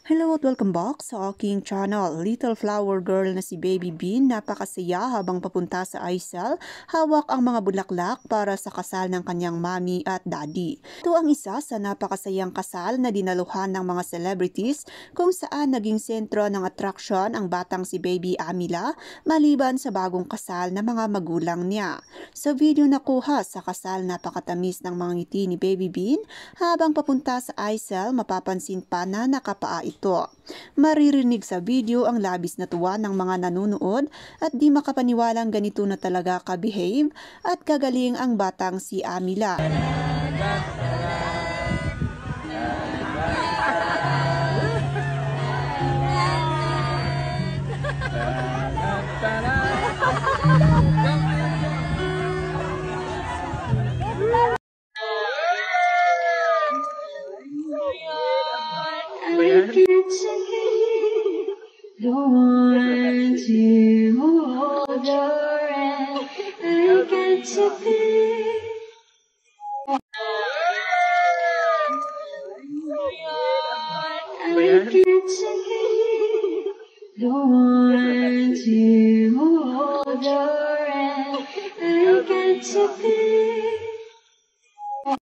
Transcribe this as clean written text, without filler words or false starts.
Hello at welcome back sa aking channel. Little flower girl na si Baby Bean napakasaya habang papunta sa Aisel. Hawak ang mga bulaklak para sa kasal ng kanyang mami at daddy. Ito ang isa sa napakasayang kasal na dinaluhan ng mga celebrities kung saan naging sentro ng attraction ang batang si Baby Amila maliban sa bagong kasal na mga magulang niya. Sa video nakuha sa kasal, napakatamis ng mga ngiti ni Baby Bean. Habang papunta sa Aisel, mapapansin pa na nakapaa ito. Maririnig sa video ang labis na tuwa ng mga nanonood at di makapaniwalang ganito na talaga ka-behave at kagaling ang batang si Amila. Don't want to hold your hand. I got to feel. I got to feel. Don't